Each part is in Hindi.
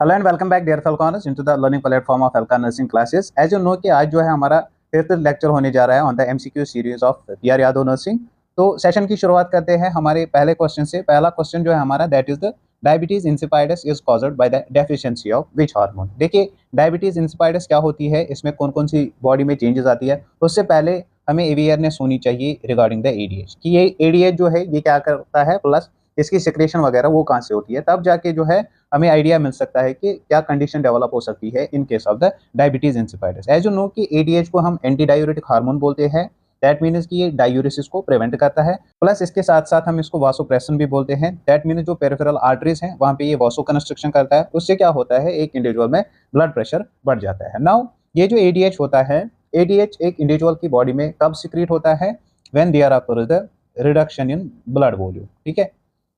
Hello and welcome back dear Falconers into the learning platform of Falcon nursing classes. As you know कि आज जो है हमारा फिफ्थ लेक्चर होने जा रहा है on the MCQ series of PR Yadav nursing. तो सेशन की शुरुआत करते हैं हमारे पहले क्वेश्चन से। पहला क्वेश्चन जो है हमारा that is the diabetes insipidus is caused by the deficiency of which hormone. देखिए डायबिटीज इंसिपाइडस क्या होती है, इसमें कौन कौन सी बॉडी में चेंजेस आती है, उससे पहले हमें अवेयरनेस होनी चाहिए रिगार्डिंग द एडीएच कि ये एडीएच जो है ये क्या करता है, प्लस इसकी सिक्रेशन वगैरह वो कहाँ से होती है। तब जाके जो है हमें आइडिया मिल सकता है कि क्या कंडीशन डेवलप हो सकती है in case of the diabetes insipidus. As you know कि एडीएच को हम एंटी डायूरेटिक हार्मोन बोलते हैं। दैट मीन्स कि ये डायूरेसिस को प्रिवेंट करता है, प्लस इसके साथ साथ हम इसको वासोप्रेसन भी बोलते हैं। दैट मीन्स जो पेरिफेरल आर्टरीज हैं वहाँ पे ये वासो कंस्ट्रक्शन करता है, उससे क्या होता है एक इंडिविजुअल में ब्लड प्रेशर बढ़ जाता है। नाउ ये जो एडीएच होता है, एडीएच एक इंडिविजुअल की बॉडी में कब सिक्रीट होता है, when there occur the reduction in blood volume. ठीक है,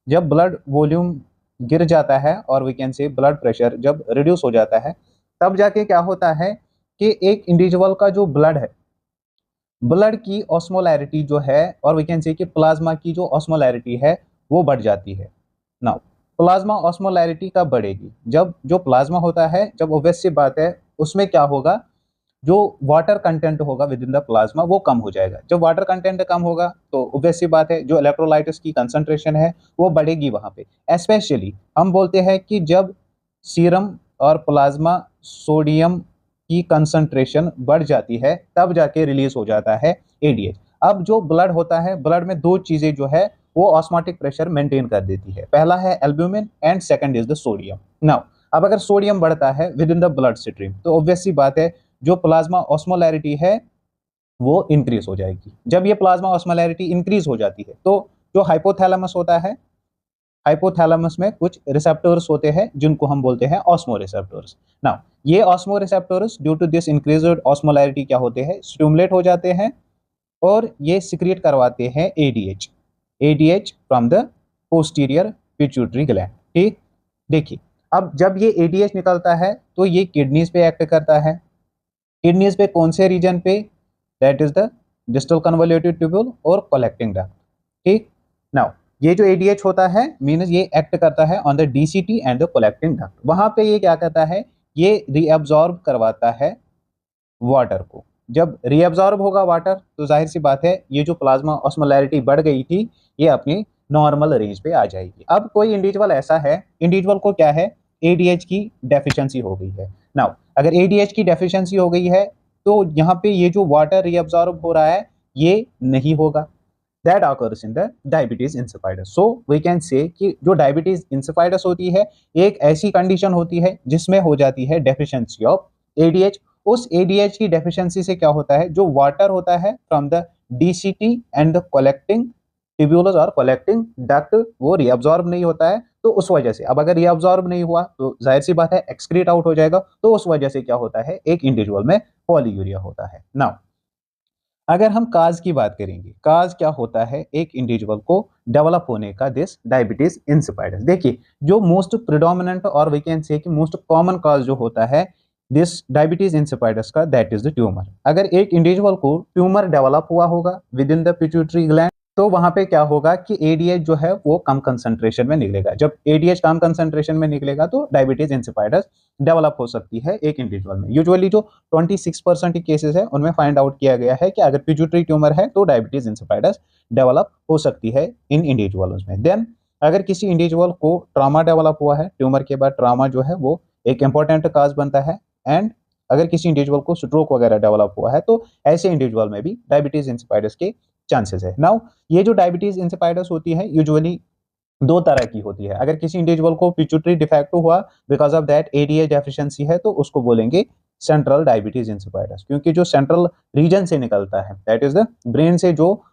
जब ब्लड वॉल्यूम गिर जाता है और we can say blood pressure जब रिड्यूस हो जाता है, तब जाके क्या होता है कि एक इंडिविजुअल का जो ब्लड है, ब्लड की ऑस्मोलैरिटी जो है और वी कैन से कि प्लाज्मा की जो ऑस्मोलैरिटी है वो बढ़ जाती है। नाउ प्लाज्मा ऑस्मोलैरिटी कब बढ़ेगी, जब जो प्लाज्मा होता है, जब ऑब्वियस सी बात है उसमें क्या होगा, जो वाटर कंटेंट होगा विद इन द प्लाज्मा वो कम हो जाएगा। जब वाटर कंटेंट कम होगा तो ऑब्वियस सी बात है जो इलेक्ट्रोलाइट्स की कंसंट्रेशन है वो बढ़ेगी वहां पे। स्पेशली हम बोलते हैं कि जब सीरम और प्लाज्मा सोडियम की कंसंट्रेशन बढ़ जाती है तब जाके रिलीज हो जाता है एडीएच। अब जो ब्लड होता है, ब्लड में दो चीजें जो है वो ऑस्मोटिक प्रेशर मेंटेन कर देती है। पहला है albumin and second is the sodium. Now अब अगर सोडियम बढ़ता है with in the blood stream तो ऑब्वियस सी बात है जो प्लाज्मा ऑस्मोलैरिटी है वो इंक्रीज हो जाएगी। जब ये प्लाज्मा ऑस्मोलैरिटी इंक्रीज हो जाती है तो जो हाइपोथैलेमस होता है, हाइपोथैलेमस में कुछ रिसेप्टर्स होते हैं जिनको हम बोलते हैं ऑस्मो रिसेप्टर्स। नाउ ये osmoreceptors due to this increased osmolarity क्या होते हैं, स्टिमुलेट हो जाते हैं और ये सिक्रिएट करवाते हैं ADH, ADH from the posterior pituitary gland. ठीक, देखिए अब जब ये एडीएच निकलता है तो ये किडनीज पे एक्ट करता है। किडनीज पे कौन से रीजन पे, that is the distal convolutive tubule और कलेक्टिंग डक्ट। ठीक, नाउ ये जो एडीएच होता है मींस ये एक्ट करता है on the DCT and the collecting duct. वहां पे ये क्या करता है, ये रीअब्सॉर्ब करवाता है वाटर को। जब रीअब्सॉर्ब होगा वाटर तो जाहिर सी बात है ये जो प्लाज्मा ऑस्मोलैरिटी बढ़ गई थी ये अपनी नॉर्मल रेंज पे आ जाएगी। अब कोई इंडिविजुअल ऐसा है, इंडिविजुअल को क्या है, एडीएच की डेफिशिएंसी हो गई है। नाउ अगर एडीएच की डेफिशिएंसी हो गई है तो यहाँ पे ये जो वाटर रीअब्सॉर्ब हो रहा है ये नहीं होगा। That occurs in the diabetes insipidus. So we can say कि जो डायबिटीज इंसिपाइडस होती है एक ऐसी कंडीशन होती है जिसमें हो जाती है डेफिशिएंसी ऑफ एडीएच। उस एडीएच की डेफिशिएंसी से क्या होता है, जो वाटर होता है from the DCT and the collecting tubules और कलेक्टिंग डक्ट वो रीअब्सॉर्ब नहीं होता है। तो उस वजह से अब अगर रीअब्सॉर्ब नहीं हुआ तो जाहिर सी बात है एक्सक्रीट आउट हो जाएगा। तो उस वजह से क्या होता है एक इंडिविजुअल में पॉलीयूरिया होता है। नाउ अगर हम काज की बात करेंगे, काज क्या होता है एक इंडिविजुअल को डेवलप होने का दिस डायबिटीज इंसिपाइडस। देखिए जो मोस्ट प्रिडोमिनेंट और वी कैन से कि मोस्ट कॉमन काज जो होता है दिस डायबिटीज इंसिपाइडस का दैट इज द ट्यूमर। अगर एक इंडिविजुअल को ट्यूमर डेवलप हुआ होगा with in the pituitary gland तो वहां पे क्या होगा कि एडीएच जो है वो कम कंसंट्रेशन में निकलेगा। जब एडीएच कम कंसंट्रेशन में निकलेगा तो डायबिटीज इंसिपाइडस डेवलप हो सकती है एक इंडिविजुअल में। यूजुअली जो 26% की केसेस है उनमें फाइंड आउट किया गया है कि अगर पिट्यूटरी ट्यूमर है तो डायबिटीज इंसिपाइडस डेवलप हो सकती है इन इंडिविजुअल्स में। देन अगर किसी इंडिविजुअल को ट्रॉमा डेवलप हुआ है, ट्यूमर के बाद ट्रॉमा जो है वो एक इंपॉर्टेंट काज बनता है। एंड अगर किसी इंडिविजुअल को स्ट्रोक वगैरह डेवलप हुआ है तो ऐसे इंडिविजुअल में भी डायबिटीज इंसिपाइडस के चांसेस है। नाउ ये जो डायबिटीज इंसिपाइडस होती है यूजुअली दो तरह की होती है। अगर किसी इंडिविजुअल को पिट्यूटरी डिफेक्ट हुआ because of that ADH deficiency है तो उसको बोलेंगे सेंट्रल डायबिटीज इंसिपाइडस, क्योंकि जो सेंट्रल रीजन से निकलता है दैट इज द ब्रेन से जो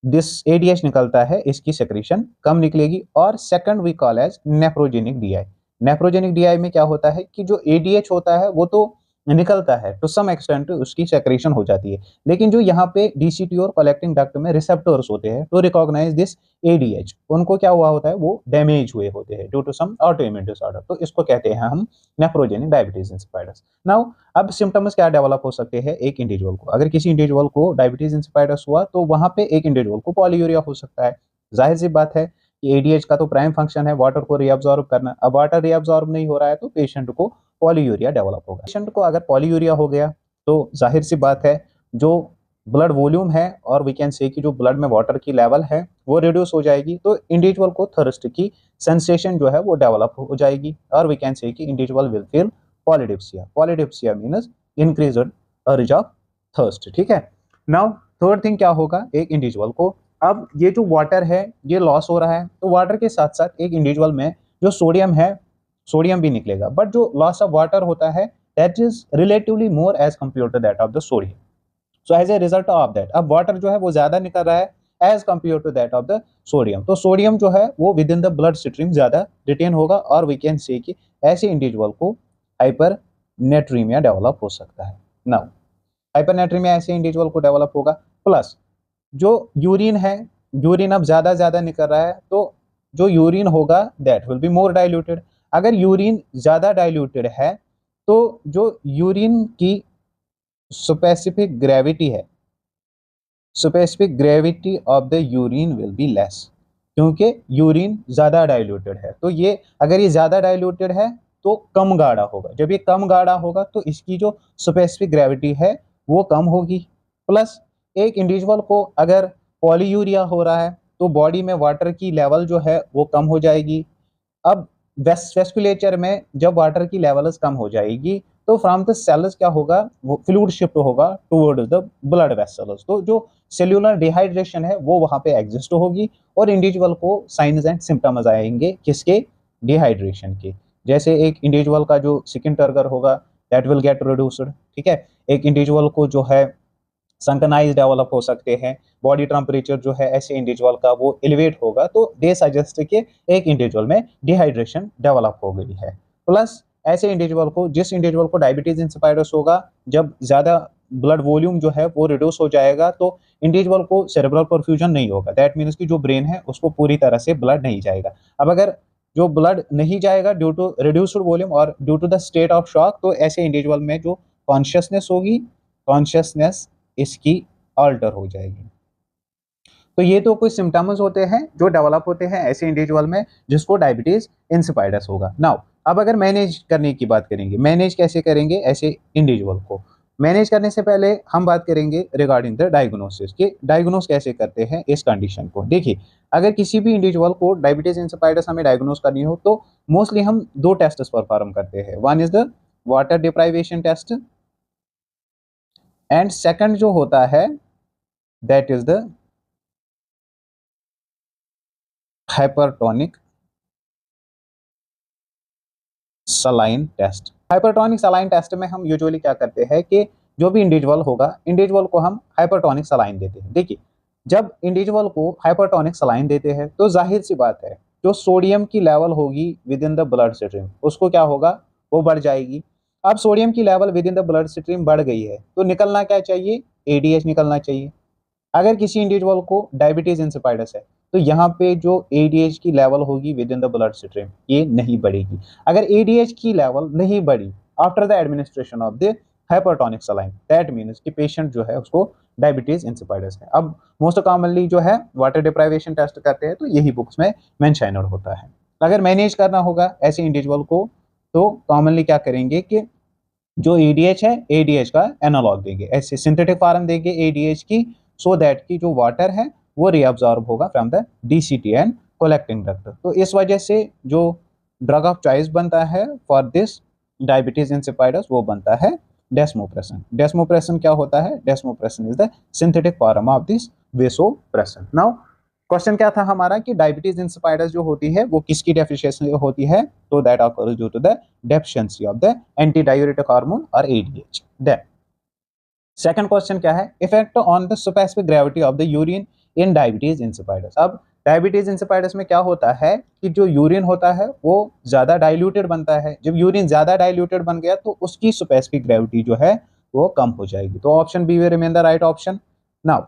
दिस एडीएच निकलता है इसकी सेक्रेशन कम निकलेगी। और second we call as nephrogenic DI. Nephrogenic DI में क्या होता है कि जो एडीएच होता है वो तो निकलता है टू सम एक्सटेंट उसकी सेक्रेशन हो जाती है, लेकिन जो यहाँ पे डीसीटी और कलेक्टिंग डक्ट में रिसेप्टर्स होते हैं टू रिकॉग्नाइज दिस एडीएच उनको क्या हुआ होता है, वो डैमेज हुए होते हैं due to some autoimmune disorder. तो इसको कहते हैं हम नेफ्रोजेनिक डायबिटीज इंसिपाइडस। नाउ अब सिम्टम्स क्या डेवलप हो सकते हैं एक इंडिविजुअल को, अगर किसी इंडिविजुअल को डायबिटीज इंसिपाइडस हुआ तो वहां पे एक इंडिविजुअल को पॉलीयूरिया हो सकता है। जाहिर सी बात है कि एडीएच का तो प्राइम फंक्शन है वाटर को रीअब्सॉर्ब करना। अब वाटर रीअब्सॉर्ब नहीं हो रहा है तो पेशेंट को पॉलीयूरिया डेवलप होगा। पेशेंट को अगर पॉलीयूरिया हो गया तो जाहिर सी बात है जो ब्लड वॉल्यूम है और वी कैन से कि जो ब्लड में वाटर की लेवल है वो रिड्यूस हो जाएगी, तो इंडिविजुअल को थर्स्ट की सेंसेशन जो है वो डेवलप हो जाएगी और वी कैन से कि individual will feel polydipsia. Polydipsia means increased urge of thirst. ठीक है, नाउ थर्ड थिंग क्या होगा, एक इंडिविजुअल को अब ये जो वाटर है ये लॉस हो रहा है, तो वाटर के साथ साथ एक इंडिविजुअल में जो सोडियम है, सोडियम भी निकलेगा, बट जो लॉस ऑफ वाटर होता है that is relatively more as compare to that of the sodium. So as a result of that अब वाटर जो है वो ज्यादा निकल रहा है as compare to that of the sodium, तो सोडियम जो है वो within the blood stream ज्यादा रिटेन होगा और वी कैन से कि ऐसे इंडिविजुअल को हाइपरनेट्रीमिया डेवलप हो सकता है। नाउ हाइपरनेट्रीमिया ऐसे इंडिविजुअल को डेवलप होगा, प्लस जो यूरिन है, यूरिन अब ज्यादा निकल रहा है तो जो यूरिन होगा that will be more diluted. अगर यूरिन ज्यादा डाइल्यूटेड है तो जो यूरिन की स्पेसिफिक ग्रेविटी है, specific gravity of the urine will be less, क्योंकि यूरिन ज्यादा डाइल्यूटेड है। तो ये अगर ये ज्यादा डाइल्यूटेड है तो कम गाढ़ा होगा, जब ये कम गाढ़ा होगा तो इसकी जो स्पेसिफिक ग्रेविटी है वो कम होगी। प्लस एक इंडिविजुअल को अगर पॉलीयूरिया हो रहा है तो बॉडी में वाटर की लेवल जो है वो कम हो जाएगी। अब वेस्कुलेचर में जब वाटर की लेवल्स कम हो जाएगी तो फ्रॉम द सेल्स क्या होगा, वो फ्लूइड शिफ्ट होगा टुवर्ड्स द ब्लड वेसल्स, तो जो सेल्यूलर डिहाइड्रेशन है वो वहां पे एग्जिस्ट होगी और इंडिविजुअल को साइंस एंड सिम्टम्स आएंगे किसके, डिहाइड्रेशन के। जैसे एक इंडिविजुअल का जो स्किन टर्गर होगा दैट विल गेट रिड्यूस्ड। ठीक है, एक इंडिविजुअल को जो है संकनाइज डेवलप हो सकते हैं, बॉडी टेम्परेचर जो है ऐसे इंडिविजुअल का वो एलिवेट होगा, तो दे सजेस्ट कि एक इंडिविजुअल में डिहाइड्रेशन डेवलप हो गई है। प्लस ऐसे इंडिविजुअल को, जिस इंडिविजुअल को डायबिटीज इंसिपिडस होगा, जब ज्यादा ब्लड वॉल्यूम जो है वो रिड्यूस हो जाएगा तो इंडिविजुअल को सेरेब्रल परफ्यूजन नहीं होगा, दैट मीन्स कि जो ब्रेन है उसको पूरी तरह से ब्लड नहीं जाएगा। अब अगर जो ब्लड नहीं जाएगा ड्यू टू रिड्यूस्ड वॉल्यूम और due to the state of shock, तो ऐसे इंडिविजुअल में जो कॉन्शियसनेस होगी, कॉन्शियसनेस इसकी अल्टर हो जाएगी। तो ये तो कुछ सिम्टम्स होते हैं जो डेवलप होते हैं ऐसे इंडिविजुअल में जिसको डायबिटीज इंसिपिडस होगा। नाउ अब अगर मैनेज करने की बात करेंगे, मैनेज कैसे करेंगे ऐसे इंडिविजुअल को, मैनेज करने से पहले हम बात करेंगे रिगार्डिंग द डायग्नोसिस कि डायग्नोस कैसे करते हैं इस कंडीशन को। देखिए, अगर किसी भी इंडिविजुअल को डायबिटीज इंसिपिडस हमें डायग्नोस करनी हो तो मोस्टली हम दो टेस्ट परफॉर्म करते हैं, one is the water deprivation test and second जो होता है that is the hypertonic saline test. Hypertonic saline test में हम यूजुअली क्या करते हैं कि जो भी इंडिविजुअल होगा, इंडिविजुअल को हम हाइपरटोनिक सलाइन देते हैं। देखिए, जब इंडिविजुअल को हाइपरटोनिक सलाइन देते हैं तो जाहिर सी बात है जो सोडियम की लेवल होगी with in the blood stream उसको क्या होगा, वो बढ़ जाएगी। अब सोडियम की level with in the blood stream बढ़ गई है तो निकलना क्या चाहिए, एडीएच निकलना चाहिए। अगर किसी इंडिविजुअल को डायबिटीज इंसिपिडस है तो यहाँ पे जो एडीएच की लेवल होगी with in the blood stream ये नहीं बढ़ेगी। अगर एडीएच की लेवल नहीं बढ़ी after the administration of the hypertonic saline that means कि पेशेंट जो है उसको डायबिटीज इंसिपिडस है। अब मोस्ट कॉमनली जो है वाटर डिप्राइवेशन टेस्ट करते हैं तो यही बुक्स में मेंशनड होता है। अगर मैनेज करना होगा ऐसे इंडिविजुअल को तो कॉमनली क्या करेंगे कि जो एडीएच है एडीएच का एनालॉग देंगे, ऐसे सिंथेटिक फॉर्म देंगे एडीएच की, सो दैट की जो वाटर है वो रीअब्सॉर्ब होगा from the DCT and collecting duct. तो इस वजह से जो ड्रग ऑफ चॉइस बनता है फॉर दिस डायबिटीज इंसिपिडस वो बनता है डेस्मोप्रेसन। डेस्मोप्रेसन क्या होता है, desmopressin is the synthetic form of this vasopressin. Now question क्या था हमारा कि डायबिटीज इंसिपिडस जो होती है वो किसकी डेफिशिएंसी होती है, तो that occurs due to the deficiency of the anti diuretic hormone और एडीएच। देन सेकंड क्वेश्चन क्या है, effect on the specific gravity of the urine in diabetes insipidus. अब डायबिटीज इंसिपिडस में क्या होता है कि जो यूरिन होता है वो ज्यादा डाइल्यूटेड बनता है, जब यूरिन ज्यादा डाइल्यूटेड बन गया तो उसकी स्पेसिफिक ग्रेविटी जो है वो कम हो जाएगी। तो option B will remain the right option. Now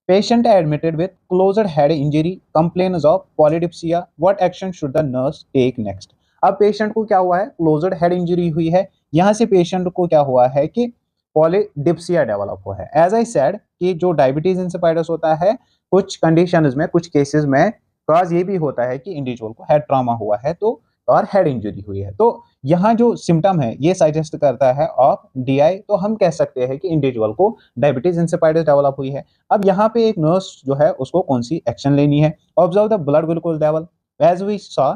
patient admitted with closed head injury complains of polydipsia, what action should the nurse take next. अब पेशेंट को क्या हुआ है, क्लोज्ड हेड इंजरी हुई है, यहाँ से पेशेंट को क्या हुआ है कि पॉलीडिप्सिया डेवलप हुआ है। एज आई सेड कि जो डायबिटीज इंसिपिडस होता है कुछ कंडीशंस में, कुछ केसेस में कॉज ये भी होता है कि इंडिविजुअल को हेड ट्रॉमा हुआ है तो और हेड इंजरी हुई है। तो यहाँ जो सिम्टम है ये सजेस्ट करता है ऑफ डीआई, तो हम कह सकते हैं कि इंडिविजुअल को डायबिटीज इंसिपिडस डेवलप हुई है। अब यहाँ पे एक नर्स जो है उसको कौन सी एक्शन लेनी है, observe the blood glucose level. As we saw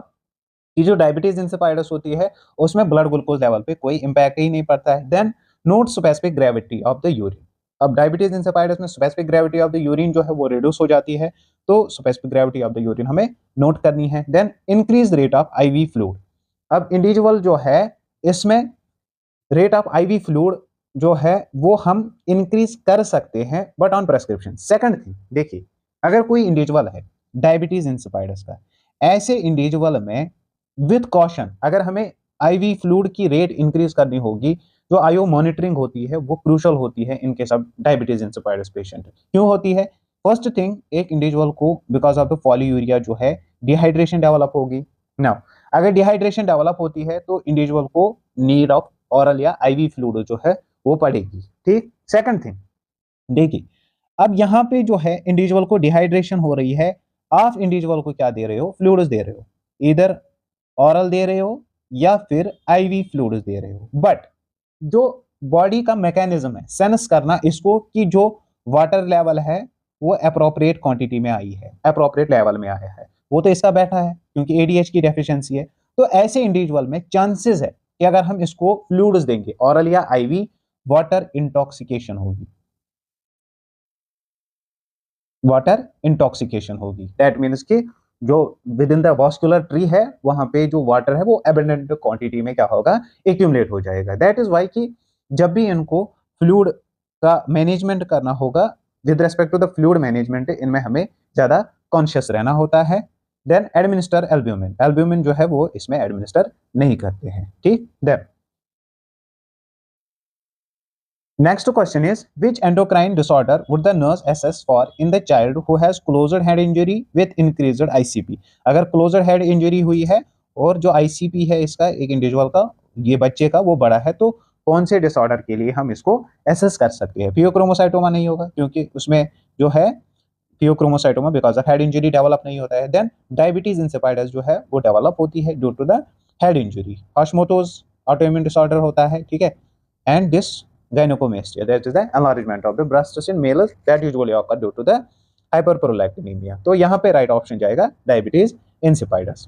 कि जो डायबिटीज इंसिपिडस होती है उसमें ब्लड ग्लूकोज लेवल पे कोई इंपैक्ट ही नहीं पड़ता है। Then note specific gravity of the urine. अब डायबिटीज इंसिपिडस में specific gravity of the urine जो है वो रिड्यूस हो जाती है, तो specific gravity of the urine हमें नोट करनी है। Then increase rate of IV fluid. अब इंडिविजुअल जो है इसमें रेट ऑफ आईवी फ्लूइड जो है वो हम इंक्रीज कर सकते हैं but on prescription. Second thing देखिए, अगर कोई इंडिविजुअल है डायबिटीज इंसिपिडस का, ऐसे इंडिविजुअल में विद कॉशन अगर हमें आईवी फ्लूइड की रेट इंक्रीज करनी होगी, जो आईओ मॉनिटरिंग होती है वो क्रूशल होती है इनके सब डायबिटीज इंसिपिडस पेशेंट। क्यों होती है? फर्स्ट थिंग, एक इंडिविजुअल को बिकॉज ऑफ द पॉलीयूरिया जो है डिहाइड्रेशन डेवलप होगी। नाउ अगर डिहाइड्रेशन डेवलप होती है तो इंडिविजुअल को नीड ऑफ ऑरल या आईवी फ्लूइड जो है वो पड़ेगी। ठीक। सेकंड थिंग देखिए, अब यहाँ पे जो है इंडिविजुअल को डिहाइड्रेशन हो रही है, आप इंडिविजुअल को क्या दे रहे हो? फ्लूइड्स दे रहे हो, इधर ऑरल दे रहे हो या फिर आईवी फ्लूइड्स दे रहे हो। बट जो बॉडी का मैकेनिज्म है सेंस करना इसको कि जो वाटर लेवल है वो अप्रोप्रिएट क्वांटिटी में आई है, अप्रोप्रिएट लेवल में आया है, वो तो इसका बैठा है क्योंकि एडीएच की डेफिशिएंसी है। तो ऐसे इंडिविजुअल में चांसेस है कि अगर हम इसको फ्लूइड्स देंगे ऑरल या आईवी, वाटर इंटॉक्सिकेशन होगी, वाटर इंटॉक्सिकेशन होगी। दैट मीन्स कि जो with in the vascular tree है वहां पे जो वाटर है वो एबंडेंट क्वांटिटी में क्या होगा? एक्यूमुलेट हो जाएगा। दैट इज वाई कि जब भी इनको फ्लूइड का मैनेजमेंट करना होगा, with respect to the fluid management इनमें हमें ज्यादा कॉन्शियस रहना होता है। देन एडमिनिस्टर एल्ब्यूमिन, एल्ब्यूमिन जो है वो इसमें एडमिनिस्टर नहीं करते हैं। ठीक। Then next question is, which endocrine disorder would the nurse assess for in the child who has closed head injury with increased ICP? अगर closed head injury हुई है और जो ICP है इसका एक इंडिविजुअल का, ये बच्चे का, वो बड़ा है, तो कौन से डिसऑर्डर के लिए हम इसको एसेस कर सकते हैं? फियोक्रोमोसाइटोमा नहीं होगा क्योंकि उसमें जो है pheochromocytoma because of head injury develop नहीं होता है। देन डायबिटीज इंसिपिडस जो है वो डेवलप होती है due to the head injury. Hashimoto's autoimmune disorder होता है, ठीक है। And this gynecomastia, that is the enlargement of the breasts in males that usually occur due to the hyperprolactinemia। तो यहाँ पे राइट ऑप्शन जाएगा diabetes insipidus.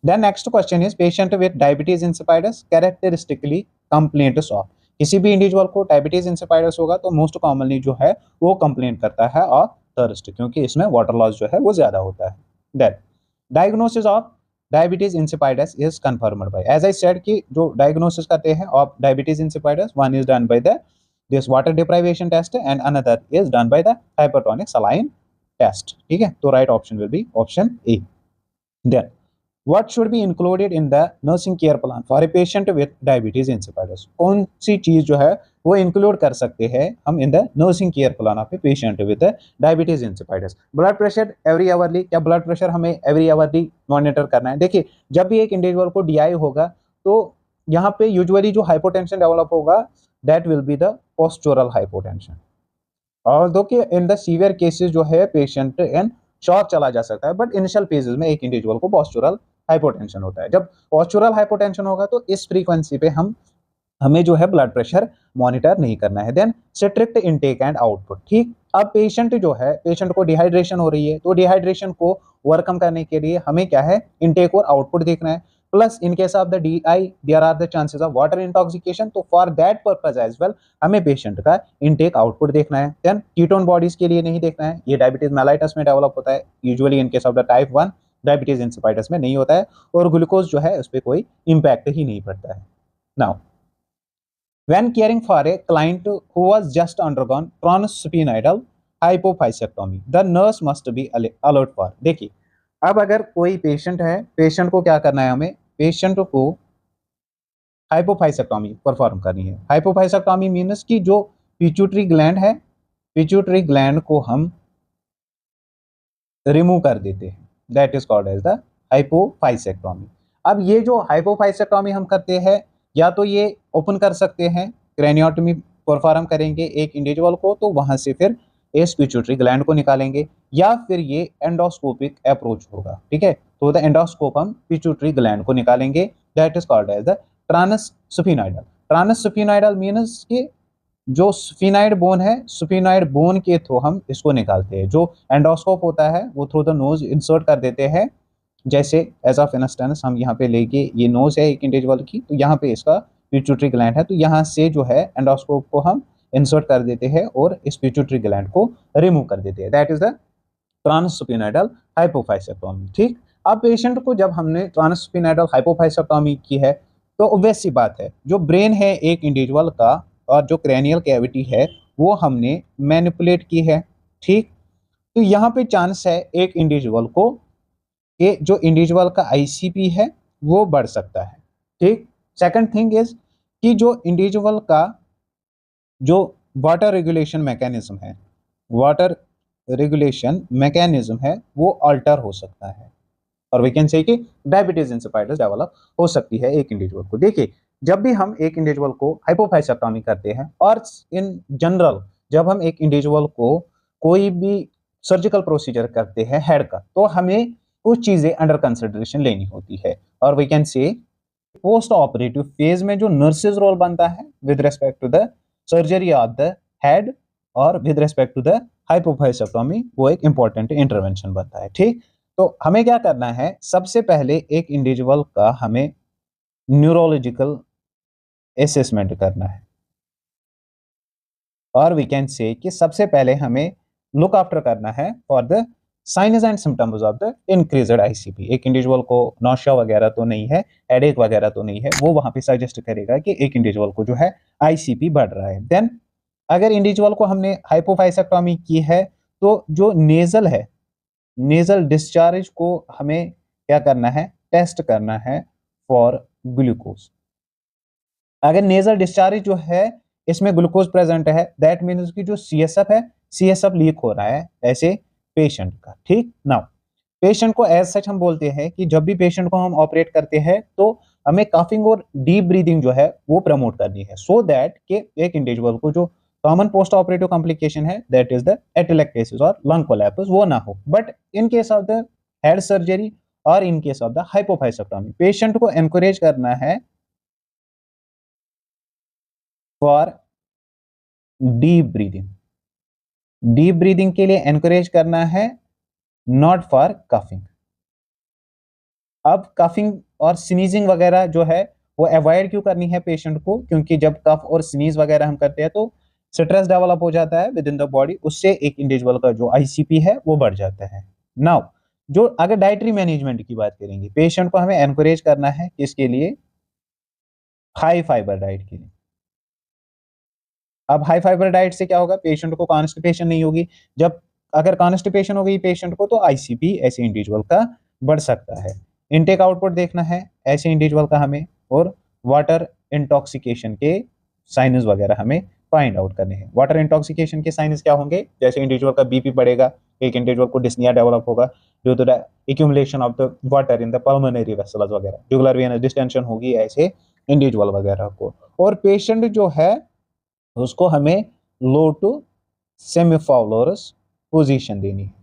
Then next question is, patient with diabetes insipidus characteristically complaints of. किसी भी इंडिविजुअल को डायबिटीज इंसिपिडस होगा तो मोस्ट कॉमनली जो है वो कंप्लेंट करता है ऑफ थर्स्ट, क्योंकि इसमें वाटर लॉस जो है वो ज्यादा होता है। Then diagnosis of diabetes insipidus is confirmed by, as I said कि जो डायग्नोसिस करते हैं of diabetes insipidus, one is done by the this water deprivation test and another is done by the hypertonic saline test. ठीक है, तो right option will be option A. Then what should be included in the nursing care plan for a patient with diabetes insipidus? कौन सी चीज जो है वो इंक्लूड कर सकते हैं हम इन the nursing care plan of A patient with diabetes insipidus? Blood pressure every hourly, क्या ब्लड प्रेशर हमें एवरी आवरली मॉनिटर करना है? देखिए, जब भी एक इंडिविजुअल को डीआई होगा तो यहाँ पे यूजुअली जो हाइपोटेंशन डेवलप होगा that will be the postural hypotension. और दो कि इन द सीवियर केसेस जो है पेशेंट इन शॉक चला जा सकता है, बट इनिशियल फेजेस में एक इंडिविजुअल को पोस्चुरल हाइपोटेंशन होता है। जब पोस्चुरल हाइपोटेंशन होगा तो इस फ्रीक्वेंसी पे हमें जो है ब्लड प्रेशर मॉनिटर नहीं करना है। Then strict intake and output. ठीक, अब पेशेंट जो है, पेशेंट को डिहाइड्रेशन हो रही है तो डिहाइड्रेशन को ओवरकम करने के लिए हमें क्या है? इनटेक और आउटपुट देखना है। Plus in case of the DI there are the chances of water intoxication, तो for that purpose as well हमें पेशेंट का इनटेक आउटपुट देखना है। देन कीटोन बॉडीज के लिए नहीं देखना है, ये डायबिटीज मेलाइटस में डेवलप होता है usually, in case of the type 1 diabetes insipidus में नहीं होता है, और ग्लूकोज जो है उस पर कोई इंपैक्ट ही नहीं पड़ता है। Now when caring for a client who was just undergone transsphenoidal hypophyseectomy, the nurse must be alert for। देखिए, अब अगर कोई पेशेंट है, पेशेंट को क्या करना है? हमें पेशेंट को हाइपोफाइसेक्टोमी परफॉर्म करनी है। हाइपोफाइसेक्टोमी मीन्स कि जो पिट्यूटरी ग्लैंड है, पिट्यूटरी ग्लैंड को हम रिमूव कर देते हैं, that is called as the hypophysectomy. अब ये जो हाइपोफाइसेक्टोमी हम करते हैं, या तो ये ओपन कर सकते हैं, क्रेनियोटमी परफॉर्म करेंगे एक इंडिविजुअल को, तो वहां से फिर इस पिट्यूटरी ग्लैंड को निकालेंगे, या फिर ये एंडोस्कोपिक अप्रोच होगा, ठीक है। तो द एंडोस्कोप हम पिट्यूटरी ग्लैंड को निकालेंगे, that is called as the transsphenoidal. Transsphenoidal means कि जो स्फिनाइड बोन है, स्फिनाइड बोन के थ्रू हम इसको निकालते हैं। जो एंडोस्कोप होता है वो थ्रू द नोज इंसर्ट कर देते हैं, जैसे एज ऑफ इंस्टेंस हम यहाँ पे लेके, ये नोज है एक इंडिविजुअल की, तो यहाँ पे इसका पिट्यूटरी ग्लैंड है, तो यहाँ से जो है एंडोस्कोप को हम इंसर्ट कर देते हैं और इस पिट्यूटरी ग्लैंड को रिमूव कर देते हैं, दैट इज द ट्रांससफिनॉइडल हाइपोफाइसेक्टोमी, ठीक। अब पेशेंट को जब हमने ट्रांससफिनॉइडल हाइपोफाइसेक्टोमी की है, तो ऑब्वियस सी बात है, जो ब्रेन है एक इंडिविजुअल का और जो क्रैनियल कैविटी है वो हमने मैनिपुलेट की है, ठीक। तो यहाँ पे चांस है एक इंडिविजुअल को कि जो इंडिविजुअल का आईसीपी है वो बढ़ सकता है, ठीक। सेकंड थिंग इज कि जो इंडिविजुअल का जो वाटर रेगुलेशन मैकेनिज्म है, वाटर रेगुलेशन मैकेनिज्म है, वो अल्टर हो सकता है, और वी कैन से कि डायबिटीज इंसिपिडस डेवलप हो सकती है एक इंडिविजुअल को। देखिए, जब भी हम एक इंडिविजुअल को हाइपोफाइसेक्टोमी करते हैं, और इन जनरल जब हम एक इंडिविजुअल को कोई भी सर्जिकल प्रोसीजर करते हैं हेड का, तो हमें कुछ चीजें अंडर कंसिडरेशन लेनी होती है, और we can say post operative phase में जो नर्सेज रोल बनता है with respect to the surgery of the head और with respect to the hypophysectomy, वो एक इंपॉर्टेंट इंटरवेंशन बनता है, ठीक। तो हमें क्या करना है, सबसे पहले एक इंडिविजुअल का हमें न्यूरोलॉजिकल असेसमेंट करना है, और वी कैन से कि सबसे पहले हमें लुक आफ्टर करना है for the signs and symptoms of the increased ICP. एक इंडिविजुअल को नौशा वगैरह तो नहीं है, हेडेक वगैरह तो नहीं है, वो वहां पे सजेस्ट करेगा कि एक इंडिविजुअल को जो है आईसीपी बढ़ रहा है। देन अगर इंडिविजुअल को हमने हाइपोफाइसेक्टोमी की है, तो जो नेजल है, नेजल डिस्चार्ज को हमें क्या करना है, टेस्ट करना है फॉर ग्लूकोज। अगर नेजल डिस्चार्ज जो है इसमें ग्लूकोज प्रेजेंट है, दैट मीन्स कि जो सीएसएफ है, सीएसएफ लीक हो रहा है ऐसे पेशेंट का, ठीक। नाउ पेशेंट को एज सच हम बोलते हैं कि जब भी पेशेंट को हम ऑपरेट करते हैं तो हमें काफिंग और डीप ब्रीदिंग जो है वो प्रमोट करनी है, सो दैट कि एक इंडिविजुअल को जो कॉमन पोस्ट ऑपरेटिव कॉम्प्लिकेशन है, दैट इज द एटेलेक्टेसिस और लंग कोलैप्स, वो ना हो। But in case of the head surgery और in case of the hypophysectomy, patient को एनकरेज करना है for deep breathing. Deep breathing के लिए एनकरेज करना है, नॉट फॉर कफिंग। अब कफिंग और स्नीजिंग वगैरह जो है वो अवॉइड क्यों करनी है पेशेंट को, क्योंकि जब कफ और स्नीज वगैरह हम करते हैं तो स्ट्रेस डेवलप हो जाता है विद इन द बॉडी, उससे एक इंडिविजुअल का जो आईसीपी है वो बढ़ जाता है। नाउ जो अगर डाइटरी मैनेजमेंट की बात करेंगे, पेशेंट को हमें एनकरेज करना है किसके लिए, हाई फाइबर डाइट के लिए। अब हाई फाइबर डाइट से क्या होगा, पेशेंट को कॉन्स्टिपेशन नहीं होगी। जब अगर कॉन्स्टिपेशन हो गई पेशेंट को, तो आईसीपी ऐसे इंडिविजुअल का बढ़ सकता है। इनटेक आउटपुट देखना है ऐसे इंडिविजुअल का हमें, और वाटर इंटॉक्सिकेशन के साइनस वगैरह हमें फाइंड आउट करने हैं। वाटर इंटॉक्सिकेशन के साइनस क्या होंगे, जैसे इंडिविजुअल का बीपी बढ़ेगा, एक इंडिविजुअल को डिस्निया डेवलप होगा due to the accumulation of the water in the pulmonary vessels वगैरह, जुगुलर वेनस डिस्टेंशन होगी ऐसे इंडिविजुअल वगैरह को। और पेशेंट जो है उसको हमें लो टू सेमिफाउलोरस पोजीशन देनी है,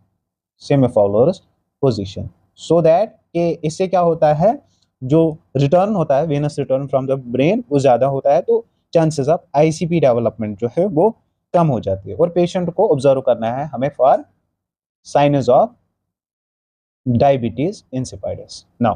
सेमिफाउलोरस पोजीशन, सो दैट कि इससे क्या होता है, जो रिटर्न होता है Venus return from the brain वो ज्यादा होता है, तो चांसेस ऑफ आईसीपी डेवलपमेंट जो है वो कम हो जाती है। और पेशेंट को ऑब्जर्व करना है हमें for sinus of diabetes insipidus. Now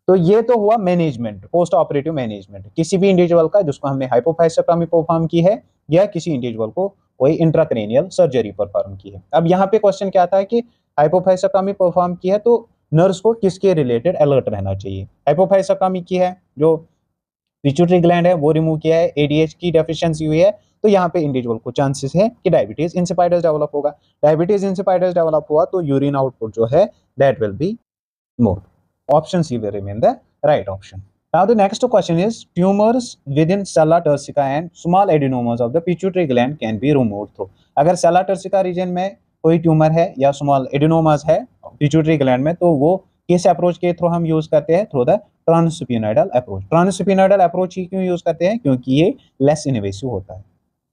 तो ये तो हुआ मैनेजमेंट, पोस्ट ऑपरेटिव मैनेजमेंट किसी भी इंडिविजुअल का जिसको हमने हाइपोफाइसेक्टोमी परफॉर्म की है, या किसी इंडिविजुअल को कोई इंट्राक्रेनियल सर्जरी परफॉर्म की है। अब यहाँ पे क्वेश्चन क्या आता है कि हाइपोफाइसेक्टोमी परफॉर्म की है तो नर्स को किसके रिलेटेड अलर्ट रहना चाहिए। हाइपोफाइसेक्टोमी की है, जो पिट्यूटरी ग्लैंड है वो रिमूव किया है, एडीएच की डेफिशिएंसी हुई है, तो यहाँ पे इंडिविजुअल को चांसेस है कि डायबिटीज इंसिपिडस डेवलप होगा। डायबिटीज इंसिपिडस डेवलप हुआ तो यूरिन आउटपुट जो है that will be more. Option C will remain the right option. Now the next question is tumors within sella turcica and small adenomas of the pituitary gland can be removed through. अगर sella turcica region में कोई ट्यूमर है या स्मॉल एडिनोमास है पिट्यूटरी ग्लैंड में, तो वो किस अप्रोच के थ्रू हम यूज करते हैं, थ्रू द ट्रांससफिनॉइडल अप्रोच। ट्रांससफिनॉइडल अप्रोच ही क्यों यूज करते हैं, क्योंकि ये लेस इन्वेसिव होता है।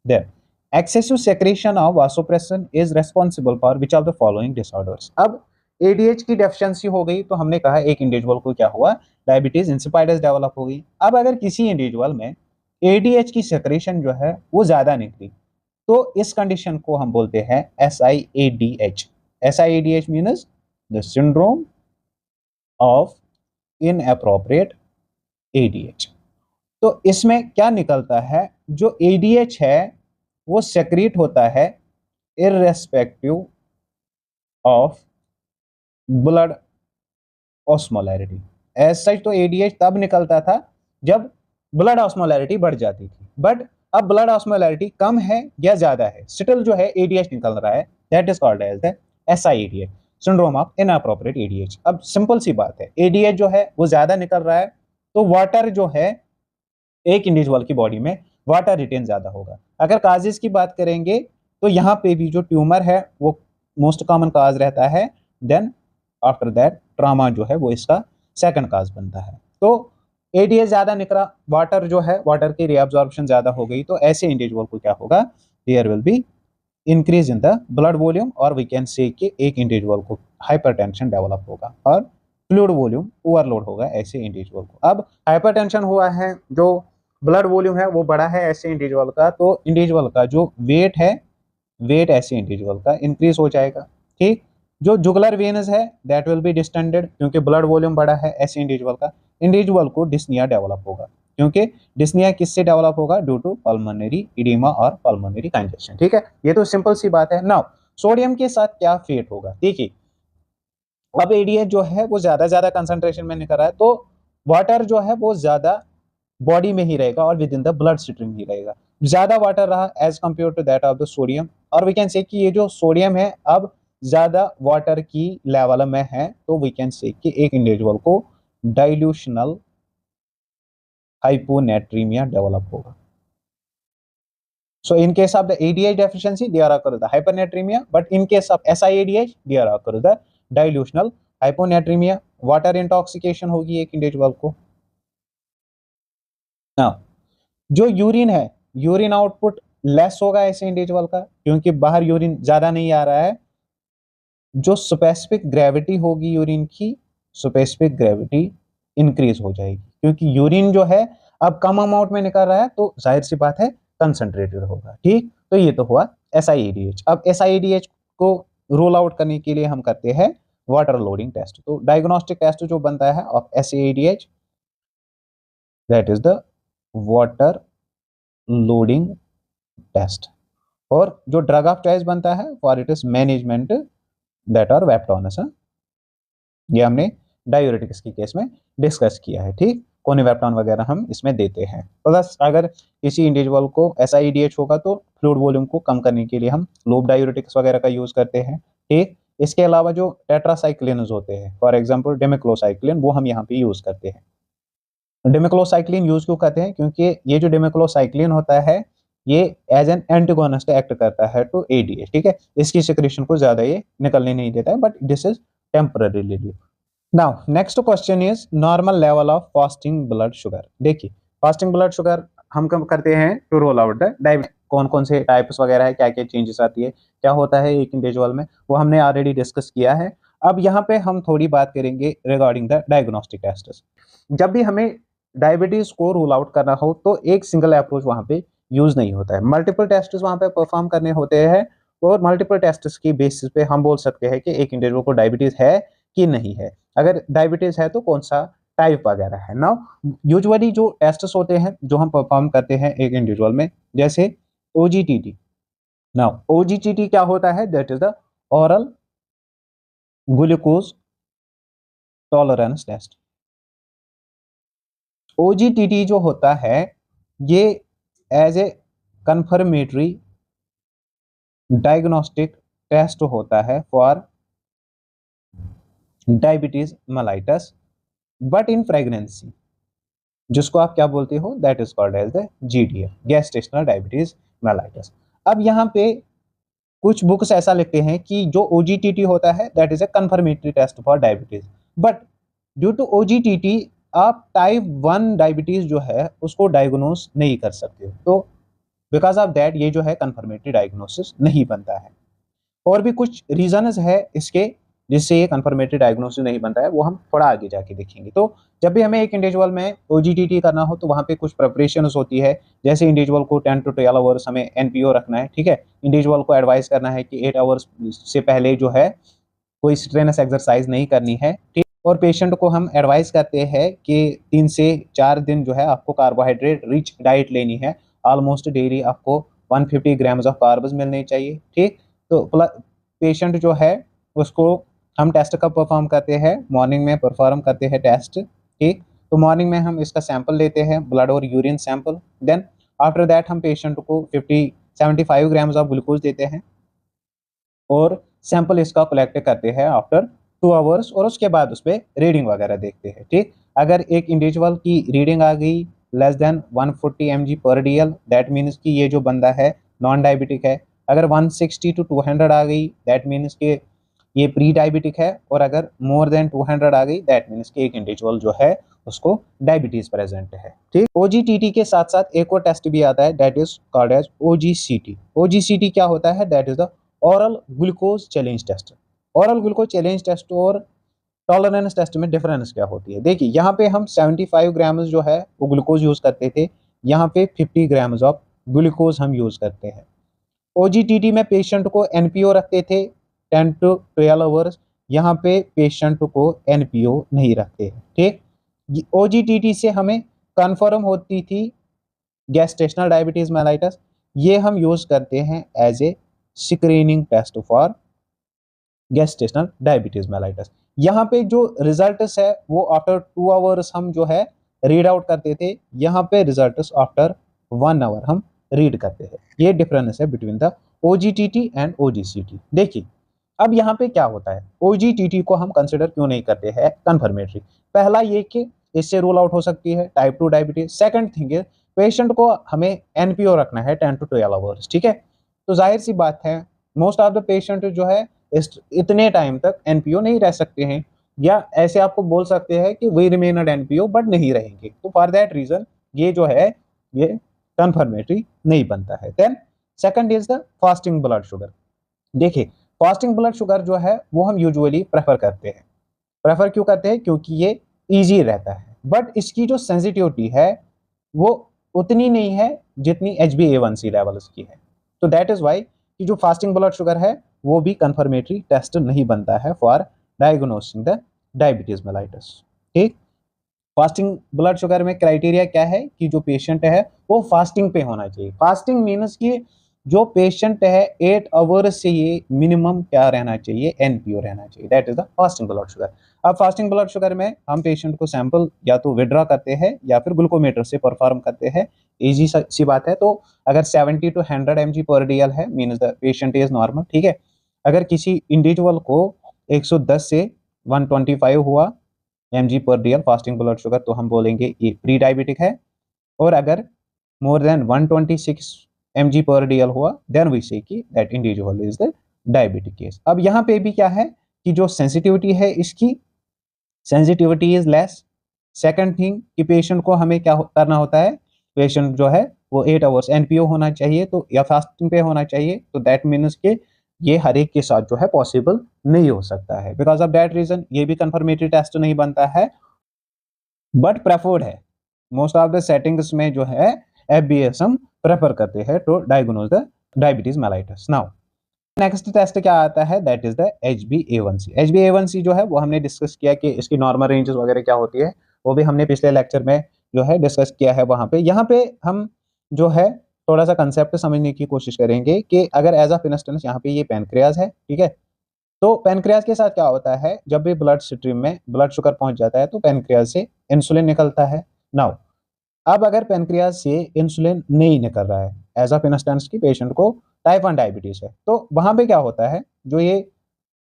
Then excessive secretion of vasopressin is responsible for which of the following disorders. अब एडीएच की डेफिशिएंसी हो गई तो हमने कहा एक इंडिविजुअल को क्या हुआ, डायबिटीज इंसिपिडस डेवलप हो गई। अब अगर किसी इंडिविजुअल में एडीएच की सेक्रेशन जो है वो ज्यादा निकली तो इस कंडीशन को हम बोलते हैं SIADH। SIADH means the syndrome of inappropriate ADH। तो इसमें क्या निकलता है, जो ADH है वो सेक्रेट होता है irrespective of blood osmolarity. As such तो ADH तब निकलता था जब ब्लड ऑस्मोलैरिटी बढ़ जाती थी, बट अब ब्लड ऑस्मोलैरिटी कम है या ज्यादा है, स्टिल जो है ADH निकल रहा है, that is called as the SIADH, syndrome of inappropriate ADH। अब सिंपल सी बात है, ADH जो है वो ज्यादा निकल रहा है तो वाटर जो है एक इंडिविजुअल की बॉडी में वाटर रिटेन ज्यादा होगा। अगर काजेस की बात करेंगे तो यहाँ पे भी जो ट्यूमर है वो मोस्ट कॉमन काज रहता है, देन आफ्टर दैट ट्रामा जो है वो इसका सेकंड काज बनता है। तो ADH ज्यादा निकला, वाटर जो है वाटर की रीअब्जॉर्प्शन ज्यादा हो गई, तो ऐसे इंडिविजुअल को क्या होगा, there will be increase in the blood volume, और वी कैन से कि एक इंडिविजुअल को हाइपरटेंशन डेवलप होगा और फ्लूइड वॉल्यूम ओवरलोड होगा ऐसे इंडिविजुअल को। अब हाइपरटेंशन हुआ है, जो ब्लड वॉल्यूम है वो बड़ा है ऐसे इंडिविजुअल का, तो इंडिविजुअल का जो वेट है, वेट ऐसे इंडिविजुअल का इंक्रीज हो जाएगा। ठीक, जो जुगुलर वेनस है दैट विल बी डिस्टेंडेड, क्योंकि ब्लड वॉल्यूम बड़ा है ऐसे इंडिविजुअल का। इंडिविजुअल को डिस्निया डेवलप होगा, क्योंकि डिस्निया किससे डेवलप होगा, ड्यू टू पल्मोनरी इडीमा और पल्मोनरी कंजेशन। ठीक है, ये तो सिंपल सी बात है। नाउ सोडियम के साथ क्या फेट होगा, देखिए अब ADH जो है वो ज्यादा कंसंट्रेशन में निकल रहा है, तो वाटर जो है वो ज्यादा बॉडी में ही रहेगा और within the blood stream ही रहेगा, ज्यादा वाटर रहा as compare to that of the sodium. और वी कैन से कि ये जो सोडियम है अब ज्यादा वाटर की लेवल में है, तो वी कैन से कि एक इंडिविजुअल को डाइल्यूशनल हाइपोनेट्रीमिया डेवलप होगा। So in case of the ADH deficiency, there occurs the hypernatremia, but in case of SIADH, there occurs the dilutional hyponatremia, water intoxication होगी एक इंडिविजुअल को। Now, जो यूरिन है, यूरिन आउटपुट लेस होगा ऐसे इंडिविजुअल का, क्योंकि बाहर यूरिन ज्यादा नहीं आ रहा है। जो स्पेसिफिक ग्रेविटी होगी यूरिन की, स्पेसिफिक ग्रेविटी इंक्रीज हो जाएगी, क्योंकि यूरिन जो है अब कम अमाउंट में निकल रहा है, तो जाहिर सी बात है कंसंट्रेटेड होगा। ठीक, तो ये तो हुआ SIADH। अब SIADH को रोल आउट करने के लिए हम करते हैं वाटर लोडिंग टेस्ट। तो डायग्नोस्टिक टेस्ट जो बनता है of SIADH, that is the water loading test. और जो ड्रग ऑफ चॉइस बनता है for it is management, that are vaptans. ये हमने डायूरेटिक्स के केस में डिस्कस किया है। ठीक, कोनिवेप्टॉन वगैरह हम इसमें देते हैं। प्लस अगर किसी इंडिविजुअल को SIADH होगा तो फ्लूइड वॉल्यूम को कम करने के लिए हम लोब डायूरेटिक्स वगैरह का यूज करते हैं। ठीक, इसके अलावा जो टेट्रासाइक्लिन होते हैं, फॉर एग्जांपल डेमिक्लोसाइक्लिन, वो हम यहाँ पे यूज करते हैं। डेमिक्लोसाइक्लिन यूज क्यों करते हैं, क्योंकि ये जो डेमिक्लोसाइक्लिन होता है ये एज एन एंटागोनिस्ट एक्ट करता है टू ADH। ठीक है, इसकी सिक्रेशन को ज्यादा ये निकलने नहीं देता है, but this is temporary relief. Now next question is normal level of fasting blood sugar. देखिए फास्टिंग ब्लड शुगर हम कब करते हैं to rule out the diabetes, कौन कौन से टाइप्स वगैरह है, क्या क्या चेंजेस आती है, क्या होता है एक इंडिविजुअल में, वो हमने ऑलरेडी डिस्कस किया है। अब यहाँ पे हम थोड़ी बात करेंगे रिगार्डिंग द डायग्नोस्टिक टेस्ट। जब भी हमें डायबिटीज को रूल आउट करना हो तो एक सिंगल अप्रोच वहाँ पे यूज नहीं होता है, मल्टीपल टेस्ट वहाँ पे परफॉर्म करने होते हैं, और मल्टीपल टेस्ट की बेसिस पे हम बोल सकते हैं कि एक इंडिविजुअल को डायबिटीज है कि नहीं है। अगर डायबिटीज है तो कौन सा टाइप वगैरह है। नाउ यूजुअली जो टेस्ट्स होते हैं जो हम परफॉर्म करते हैं एक इंडिविजुअल में, जैसे OGTT। नाउ OGTT क्या होता है, that is the oral glucose tolerance test. OGTT जो होता है ये as a confirmatory diagnostic test होता है for diabetes mellitus, but in pregnancy, जिसको आप क्या बोलते हो, that is called as the GDM, gestational diabetes mellitus. अब यहाँ पे कुछ बुक्स ऐसा लिखते हैं कि जो OGTT होता है that is a confirmatory test for diabetes, but due to OGTT आप टाइप 1 डायबिटीज जो है उसको डायग्नोस नहीं कर सकते हो। तो बिकॉज ऑफ दैट ये जो है कंफर्मेटरी डायग्नोसिस नहीं बनता है। और भी कुछ रीजंस है इसके जिससे ये कंफर्मेटरी डायग्नोसिस नहीं बनता है, वो हम थोड़ा आगे जाके देखेंगे। तो जब भी हमें एक इंडिविजुअल में ओजीटीटी करना हो तो वहाँ पे कुछ प्रिपरेशंस होती है, जैसे इंडिविजुअल को 10 to 12 आवर्स हमें एनपीओ रखना है, ठीक है। इंडिविजुअल को एडवाइस करना है कि 8 आवर्स से पहले जो है कोई स्ट्रेनस एक्सरसाइज नहीं करनी है, ठीक। और पेशेंट को हम एडवाइस करते हैं कि 3 से 4 दिन जो है आपको कार्बोहाइड्रेट रिच डाइट लेनी है, ऑलमोस्ट डेली आपको 150 ग्राम्स ऑफ कार्ब्स मिलने चाहिए, ठीक। तो पेशेंट जो है उसको हम टेस्ट कब परफॉर्म करते हैं, मॉर्निंग में परफॉर्म करते हैं टेस्ट, ठीक। तो मॉर्निंग में हम इसका सैंपल लेते हैं, ब्लड और urine sample. Then after that हम पेशेंट को 75 ग्राम्स ऑफ ग्लूकोज देते हैं और सैंपल इसका कलेक्ट करते हैं आफ्टर 2 आवर्स, और उसके बाद उस पर रीडिंग वगैरह देखते हैं, ठीक। अगर एक इंडिविजुअल की रीडिंग आ गई लेस देन 140 mg पर DL, दैट मीन्स कि ये जो बंदा है नॉन डायबिटिक है। अगर 160 to 200 आ गई दैट मीन्स कि ये प्री डायबिटिक है। और अगर मोर देन 200 आ गई दैट मीन्स कि एक इंडिविजुअल जो है उसको डायबिटीज प्रेजेंट है, ठीक। ओजीटीटी के साथ साथ एक और टेस्ट भी आता है, that is called as OGCT. OGCT क्या होता है, that is the oral glucose challenge test. Oral glucose challenge test और टॉलरेंस टेस्ट में डिफरेंस क्या होती है, देखिए यहाँ पे हम 75 ग्राम्स जो है वो ग्लूकोज यूज करते थे, यहाँ पे 50 ग्राम्स ऑफ ग्लूकोज हम यूज करते हैं। ओजीटीटी में पेशेंट को एनपीओ रखते थे 10 to 12 आवर्स, यहाँ पे पेशेंट को एनपीओ नहीं रखते हैं, ठीक। ओजीटीटी से हमें कंफर्म होती थी गैस्ट्रेशनल डायबिटीज मेलाइटस, ये हम यूज करते हैं as a screening test for gestational diabetes mellitus. यहाँ पे जो रिजल्ट्स है वो आफ्टर 2 आवर्स हम जो है रीड आउट करते थे, यहाँ पे रिजल्ट्स आफ्टर 1 आवर हम रीड करते हैं। ये डिफरेंस है बिटवीन द ओजीटीटी एंड ओजीसीटी। देखिए अब यहाँ पे क्या होता है, ओजीटीटी को हम कंसिडर क्यों नहीं करते हैं कंफर्मेटरी। पहला ये कि इससे रूल आउट हो सकती है टाइप 2 डायबिटीज। सेकंड थिंग है पेशेंट को हमें एनपीओ रखना है 10 to 12 आवर्स, ठीक है। तो जाहिर सी बात है मोस्ट ऑफ द पेशेंट जो है इतने टाइम तक एनपीओ नहीं रह सकते हैं, या ऐसे आपको बोल सकते हैं कि we remain at NPO but नहीं रहेंगे। तो फॉर दैट रीजन ये जो है ये कंफर्मेटरी नहीं बनता है। Then second is the fasting blood sugar. देखिए फास्टिंग ब्लड शुगर जो है वो हम यूजुअली प्रेफर करते हैं। प्रेफर क्यों करते हैं, क्योंकि ये इजी रहता है, बट इसकी जो सेंसिटिविटी है वो उतनी नहीं है जितनी HbA1c लेवल्स की है। तो दैट इज वाई कि जो फास्टिंग ब्लड शुगर है वो भी कंफर्मेटरी टेस्ट नहीं बनता है for diagnosing the diabetes mellitus, ठीक। फास्टिंग ब्लड शुगर में क्राइटेरिया क्या है कि जो पेशेंट है वो फास्टिंग पे होना चाहिए। फास्टिंग मीन्स कि जो पेशेंट है 8 आवर्स से ये मिनिमम क्या रहना चाहिए, एनपीओ रहना चाहिए, that is the fasting blood sugar. अब फास्टिंग ब्लड शुगर में हम पेशेंट को सैंपल या तो विड्रॉ करते हैं या फिर ग्लूकोमीटर से परफॉर्म करते हैं, इजी सी बात है। तो अगर 70 to 100 mg पर DL है means the patient is normal, ठीक है। अगर किसी इंडिविजुअल को 110 से 125 हुआ mg पर DL फास्टिंग ब्लड शुगर तो हम बोलेंगे ये प्री डायबिटिक है। और अगर मोर देन 126 mg पर DL हुआ देन वी से कि that individual is the diabetic case. अब यहाँ पे भी क्या है कि जो सेंसिटिविटी है इसकी sensitivity is less. Second thing कि पेशेंट को हमें क्या करना होता है, पेशेंट जो है वो 8 आवर्स एनपीओ होना चाहिए तो या फास्टिंग पे होना चाहिए। तो दैट मीन्स के ये हर एक के साथ जो है पॉसिबल नहीं हो सकता है। बिकॉज ऑफ दैट रीजन ये भी कंफर्मेटरी टेस्ट नहीं बनता है, बट प्रेफर्ड है। मोस्ट ऑफ द सेटिंग्स में जो है FBS हम प्रेफर करते हैं to diagnose the diabetes mellitus. Now next test क्या आता है, that is the HbA1c। HbA1c जो है वो हमने डिस्कस किया कि इसकी नॉर्मल रेंजेस वगैरह क्या होती है, वो भी हमने पिछले लेक्चर में जो है डिस्कस किया है। वहां पे यहाँ पे हम जो है थोड़ा सा कंसेप्ट समझने की कोशिश करेंगे कि अगर एज ऑफ इंस्टेंस यहाँ पे ये पैनक्रियाज है, ठीक है। तो पैनक्रियाज के साथ क्या होता है, जब भी ब्लड स्ट्रीम में ब्लड शुगर पहुंच जाता है तो पैनक्रियाज से इंसुलिन निकलता है। नाउ अब अगर पैनक्रियाज से इंसुलिन नहीं निकल रहा है एज ऑफ इंस्टेंस की पेशेंट को टाइप 1 डायबिटीज है, तो वहां पे क्या होता है जो ये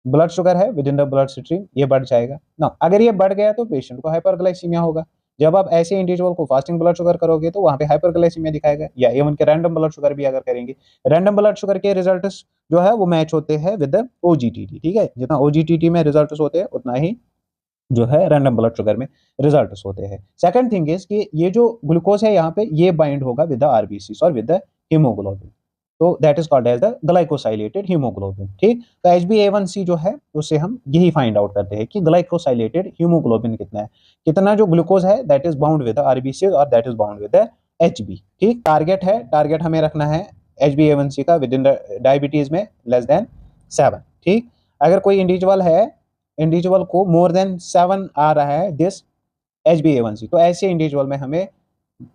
ब्लड शुगर है with in the blood stream ये बढ़ जाएगा ना। अगर ये बढ़ गया तो पेशेंट को हाइपरग्लाइसीमिया होगा। जब आप ऐसे इंडिविजुअल को फास्टिंग ब्लड शुगर करोगे तो वहां पे हाइपरग्लाइसीमिया दिखाएगा, या इवन के रैंडम ब्लड शुगर भी अगर करेंगे, रैंडम ब्लड शुगर के रिजल्ट्स जो है वो मैच होते हैं विद द OGTT, ठीक है। जितना OGTT में रिजल्ट्स होते हैं उतना ही जो है रैंडम ब्लड शुगर में रिजल्ट्स होते हैं। सेकंड थिंग इज कि ये जो ग्लूकोज है यहाँ पे ये बाइंड होगा विद द RBCs और विद द हीमोग्लोबिन, तो that is called as the glycosylated haemoglobin. ठीक, तो HbA1c जो है उससे हम यही फाइंड आउट करते हैं कि ग्लाइकोसाइलेटेड हीमोग्लोबिन कितना है, कितना जो ग्लूकोज है that is bound with RBC और that is bound with HB। ठीक, टारगेट है, टारगेट हमें रखना है HbA1c का विद इन डायबिटीज में लेस देन 7। ठीक, अगर कोई इंडिविजुअल है, इंडिविजुअल को मोर देन 7 आ रहा है दिस HbA1c, तो ऐसे इंडिविजुअल में हमें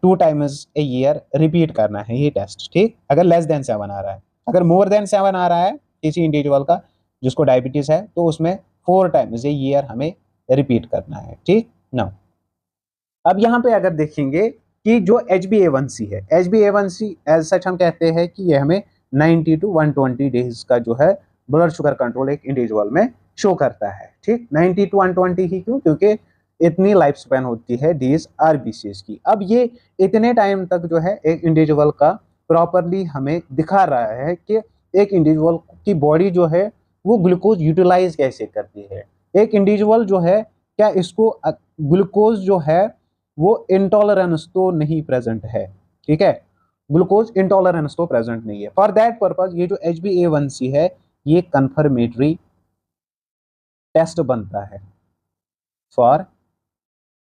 2 टाइम्स ए ईयर रिपीट करना है ये टेस्ट। ठीक, अगर लेस देन 7 आ रहा है, अगर मोर देन 7 आ रहा है किसी इंडिविजुअल का जिसको डायबिटीज है, तो उसमें 4 टाइम्स ए ईयर हमें रिपीट करना है। ठीक ना, अब यहाँ पे अगर देखेंगे कि जो HbA1c है, HbA1c एज सच हम कहते हैं कि ये हमें 90 to 120 डेज का जो है ब्लड शुगर कंट्रोल एक इंडिविजुअल में शो करता है। ठीक, 90 to 120 ही क्यों, क्योंकि इतनी लाइफ स्पैन होती है डीज आरबीसीएस की। अब ये इतने टाइम तक जो है एक इंडिविजुअल का प्रॉपरली हमें दिखा रहा है कि एक इंडिविजुअल की बॉडी जो है वो ग्लूकोज यूटिलाइज कैसे करती है। एक इंडिविजुअल जो है क्या इसको ग्लूकोज जो है वो इंटॉलरेंस तो नहीं प्रेजेंट है। ठीक है, ग्लूकोज इंटॉलरेंस तो प्रेजेंट नहीं है। फॉर दैट पर्पज ये जो HbA1c है ये कंफर्मेटरी टेस्ट बनता है फॉर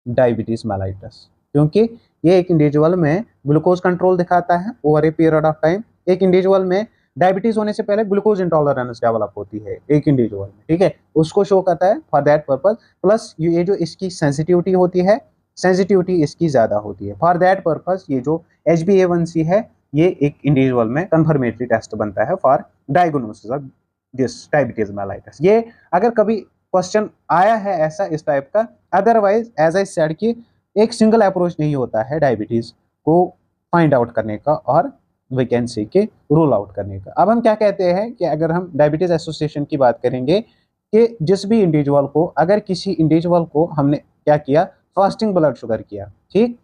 डायबिटीज मेलाइटस, क्योंकि ये एक इंडिविजुअल में ग्लूकोज कंट्रोल दिखाता है over a period of time. एक इंडिविजुअल में डायबिटीज होने से पहले ग्लूकोज इंटॉलरेंस डेवलप होती है एक इंडिविजुअल में। ठीक है, उसको शो करता है फॉर दैट पर्पज। प्लस ये जो इसकी सेंसिटिविटी होती है, सेंसिटिविटी इसकी ज्यादा होती है। फॉर दैट पर्पज ये जो HbA1c है ये एक इंडिविजुअल में कंफर्मेटरी टेस्ट बनता है for diagnosis of this diabetes mellitus. ये अगर कभी क्वेश्चन आया है ऐसा इस टाइप का, अदरवाइज एज आई सेड कि एक सिंगल अप्रोच नहीं होता है डायबिटीज को फाइंड आउट करने का और वी कैन से के रूल आउट करने का। अब हम क्या कहते हैं कि अगर हम डायबिटीज एसोसिएशन की बात करेंगे कि जिस भी इंडिविजुअल को, अगर किसी इंडिविजुअल को हमने क्या किया, फास्टिंग ब्लड शुगर किया। ठीक,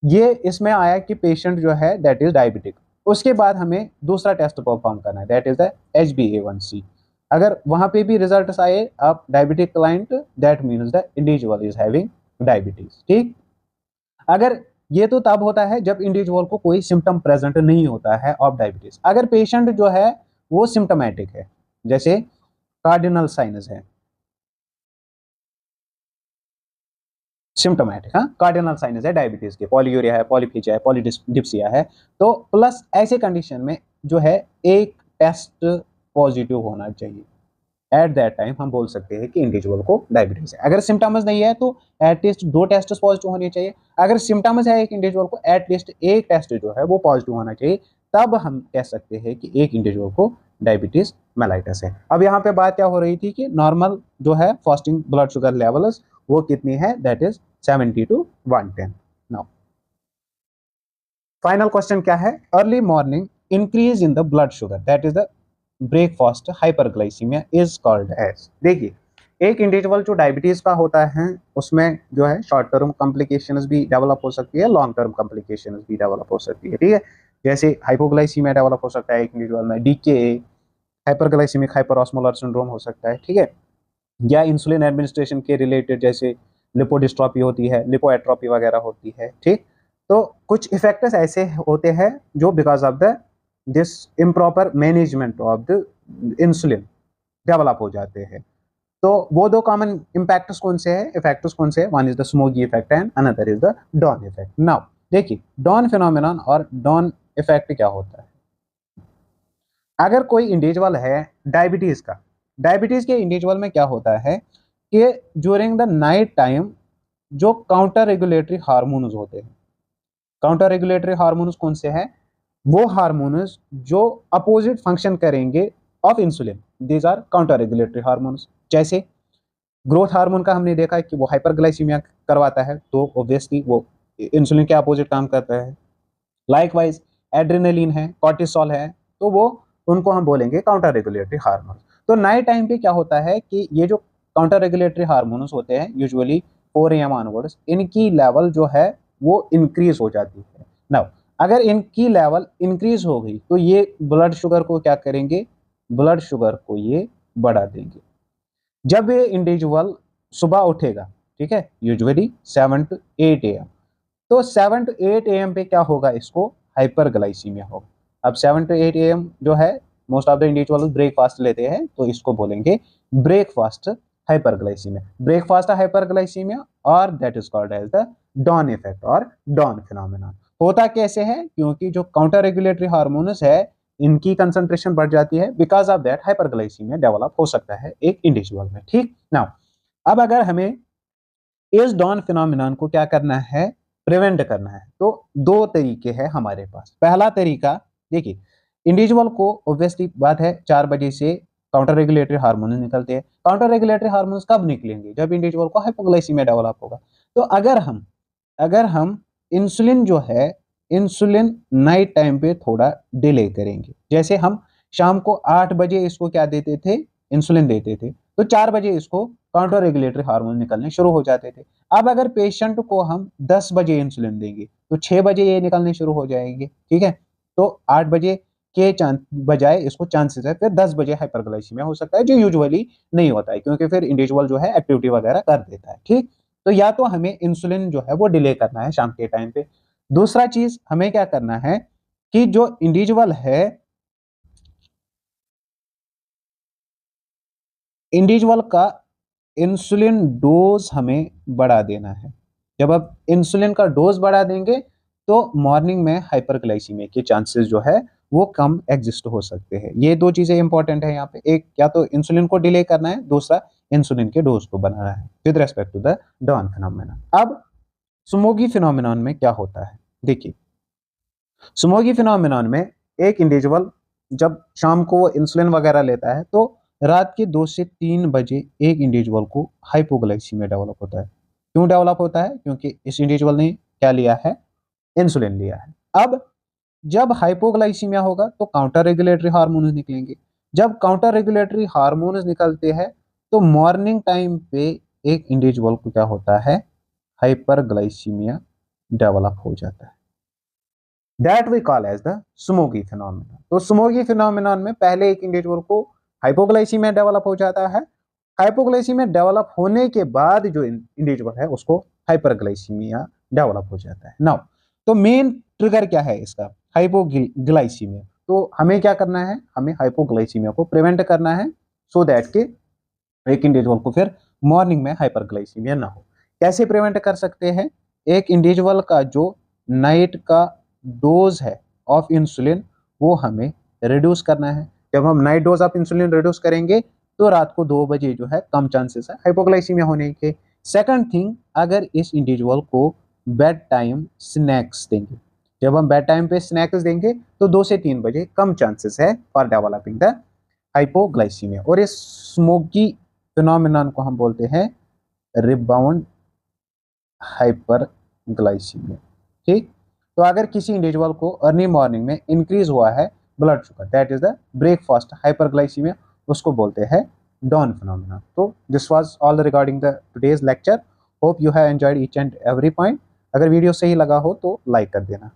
ये इसमें आया कि पेशेंट जो है दैट इज डायबिटिक, उसके बाद हमें दूसरा टेस्ट परफॉर्म करना है दैट इज द HbA1c। अगर वहां पे भी रिजल्ट आए आप diabetic client, that means the individual is having diabetes. ठीक, अगर ये तो तब होता है जब इंडिविजुअल को कोई सिम्टम प्रेजेंट नहीं होता है ऑफ डायबिटीज। अगर पेशेंट जो है वो सिम्टोमेटिक है, जैसे कार्डिनल साइनस है, सिम्टोमेटिक, हाँ कार्डिनल साइनस है डायबिटीज के, पॉलीयूरिया है, पॉलीफीजिया है, पॉलीडिप्सिया है, तो प्लस ऐसे कंडीशन में जो है एक टेस्ट पॉजिटिव होना चाहिए। एट दैट टाइम हम बोल सकते हैं कि इंडिविजुअल को डायबिटीज है। अगर सिम्टम्स नहीं है तो एटलीस्ट 2 टेस्ट पॉजिटिव होने चाहिए। अगर सिम्टम्स है एक इंडिविजुअल को, एटलीस्ट एक टेस्ट जो है वो पॉजिटिव होना चाहिए, तब हम कह सकते हैं कि एक इंडिविजुअल को डायबिटीज मेलाइटस है। अब यहाँ पे बात क्या हो रही थी कि नॉर्मल जो है फास्टिंग ब्लड शुगर लेवल्स वो कितनी है, that is 70 to 110। Now final question क्या है, early morning increase in the blood sugar that is the breakfast hyperglycemia is called as. देखिए, एक इंडिविजुअल जो डायबिटीज का होता है उसमें जो है शॉर्ट टर्म कॉम्प्लिकेशंस भी डेवलप हो सकती है, लॉन्ग टर्म कॉम्प्लिकेशंस भी डेवलप हो सकती है। ठीक है, जैसे हाइपोग्लाइसीमिया डेवलप हो सकता है एक इंडिविजुअल में, DKA, हाइपरग्लाइसीमिक हाइपरऑस्मोलर सिंड्रोम हो सकता है। ठीक है, या इंसुलिन एडमिनिस्ट्रेशन के रिलेटेड जैसे लिपोडिस्ट्रॉफी होती है, लिपोएट्रोपी वगैरह होती है। ठीक, तो कुछ इफेक्ट्स ऐसे होते हैं जो because of the this improper management of the insulin develop हो जाते हैं। तो वो 2 कॉमन इम्पैक्ट्स कौन से हैं, इफेक्ट्स कौन से हैं, one is the Somogyi effect and another is the dawn effect. Now देखिए, डॉन फिनोमेनन और डॉन इफेक्ट क्या होता है। अगर कोई इंडिविजुअल है डायबिटीज का, डायबिटीज के इंडिविजुअल में क्या होता है कि ड्यूरिंग द नाइट टाइम जो काउंटर रेगुलेटरी हार्मोन्स होते हैं, काउंटर रेगुलेटरी हार्मोन्स कौन से हैं, वो हार्मोन्स जो अपोजिट फंक्शन करेंगे of insulin, these are counter regulatory hormones. जैसे ग्रोथ हार्मोन का हमने देखा है कि वो हाइपरग्लाइसीमिया करवाता है, तो ऑब्वियसली वो इंसुलिन के अपोजिट काम करता है। लाइकवाइज एड्रेनलिन है, कॉर्टिसोल है, तो वो उनको हम बोलेंगे काउंटर रेगुलेटरी हार्मोन। तो नाइट टाइम पे क्या होता है कि ये जो काउंटर रेगुलेटरी हार्मोन्स होते हैं यूजुअली 4 AM ऑनवर्ड्स, इनकी लेवल जो है वो इंक्रीज हो जाती है। नाउ अगर इनकी लेवल इंक्रीज हो गई तो ये ब्लड शुगर को क्या करेंगे, ब्लड शुगर को ये बढ़ा देंगे। जब ये इंडिविजुअल सुबह उठेगा, ठीक है, यूजुअली 7 to 8 AM, तो 7 to 8 AM पे क्या होगा, इसको हाइपरग्लाइसीमिया होगा। अब 7 to 8 AM जो है most of the individual breakfast लेते हैं, तो इसको बोलेंगे ब्रेकफास्ट हाइपरग्लाइसीमिया, ब्रेकफास्ट हाइपरग्लाइसीमिया, और that is called as the dawn effect और डॉन फिनोमेना। होता कैसे है, क्योंकि जो काउंटर रेगुलेटरी हार्मोन्स है इनकी कंसंट्रेशन बढ़ जाती है, because of that hyperglycaemia develop हो सकता है एक इंडिविजुअल में। ठीक नाउ, अब अगर हमें इस डॉन फिनोमेनन को क्या करना है, प्रिवेंट करना है, तो दो तरीके हैं हमारे पास। पहला तरीका देखिए, इंडिविजुअल को ऑब्वियसली बात है 4 बजे से काउंटर रेगुलेटरी हार्मोन निकलते हैं। काउंटर रेगुलेटरी हार्मोन्स कब निकलेंगे, जब इंडिविजुअल को हाइपोग्लाइसीमिया डेवलप होगा। तो अगर हम इंसुलिन जो है, इंसुलिन नाइट टाइम पे थोड़ा डिले करेंगे, जैसे हम शाम को 8 बजे इसको क्या देते थे, इंसुलिन देते थे, तो 4 बजे इसको काउंटर रेगुलेटरी हार्मोन निकलने शुरू हो जाते थे। अब अगर पेशेंट को हम 10 बजे इंसुलिन देंगे तो 6 बजे ये निकलने शुरू हो जाएंगे। ठीक है, तो 8 बजे के बजाय इसको चांसेस है फिर 10 बजे हाइपरग्लाइसीमिया हो सकता है, जो यूजुअली नहीं होता है, क्योंकि फिर इंडिविजुअल जो है एक्टिविटी वगैरह कर देता है। ठीक, तो या तो हमें इंसुलिन जो है वो डिले करना है शाम के टाइम पे। दूसरा चीज हमें क्या करना है कि जो इंडिविजुअल है, इंडिविजुअल का इंसुलिन डोज हमें बढ़ा देना है। जब आप इंसुलिन का डोज बढ़ा देंगे तो मॉर्निंग में हाइपरग्लाइसीमिया के चांसेस जो है वो कम एग्जिस्ट हो सकते हैं। ये दो चीजें इंपॉर्टेंट है यहाँ पे, एक या तो इंसुलिन को डिले करना है, दूसरा इंसुलिन के डोज को बनाना है with respect to the dawn phenomena. अब स्मोगी फिनोमेनन में क्या होता है, देखिए स्मोगी फिनोमेनन में एक इंडिविजुअल जब शाम को वो इंसुलिन वगैरह लेता है तो रात के 2 से 3 बजे एक इंडिविजुअल को हाइपोग्लाइसीमिया डेवलप होता है। क्यों डेवलप होता है, क्योंकि इस इंडिविजुअल ने क्या लिया है, इंसुलिन लिया है। अब जब हाइपोग्लाइसीमिया होगा तो काउंटर रेगुलेटरी हार्मोन्स निकलेंगे। जब काउंटर रेगुलेटरी हार्मोन्स निकलते हैं तो मॉर्निंग टाइम पे एक इंडिविजुअल को क्या होता है, हाइपरग्लाइसीमिया डेवलप हो जाता है। That we call as the Somogyi phenomenon. तो स्मोगी फिनोमेनन में पहले एक इंडिविजुअल को हाइपोग्लाइसीमिया डेवलप हो जाता है, हाइपोग्लाइसीमिया डेवलप होने के बाद जो इंडिविजुअल है उसको हाइपरग्लाइसीमिया डेवलप हो जाता है। नाउ तो मेन ट्रिगर क्या है इसका, हाइपोग्लाइसीमिया। तो हमें क्या करना है, हमें हाइपोग्लाइसीमिया को प्रिवेंट करना है सो दैट के एक इंडिविजुअल को फिर मॉर्निंग में हाइपरग्लाइसीमिया ना हो। कैसे प्रिवेंट कर सकते हैं, एक इंडिविजुअल का जो नाइट का डोज है ऑफ इंसुलिन वो हमें रिड्यूस करना है। जब हम night dose of insulin reduce करेंगे तो रात को 2 बजे जो है कम चांसेस है हाइपोग्लाइसीमिया होने के। सेकंड थिंग, अगर इस इंडिविजुअल को बेड टाइम स्नैक्स देंगे, जब हम बेड टाइम पे स्नैक्स देंगे तो 2 से 3 बजे कम चांसेस है फॉर डेवलपिंग द हाइपोग्लाइसीमिया। और इस स्मोकी फिनोमेनन को हम बोलते हैं रिबाउंड हाइपरग्लाइसीमिया। ठीक, तो अगर किसी इंडिविजुअल को अर्ली मॉर्निंग में इंक्रीज हुआ है blood sugar, that is the breakfast hyperglycaemia, उसको बोलते हैं डॉन फिनोमेना। तो this was all regarding the today's lecture. Hope you have enjoyed each and every point. अगर वीडियो सही लगा हो तो लाइक कर देना।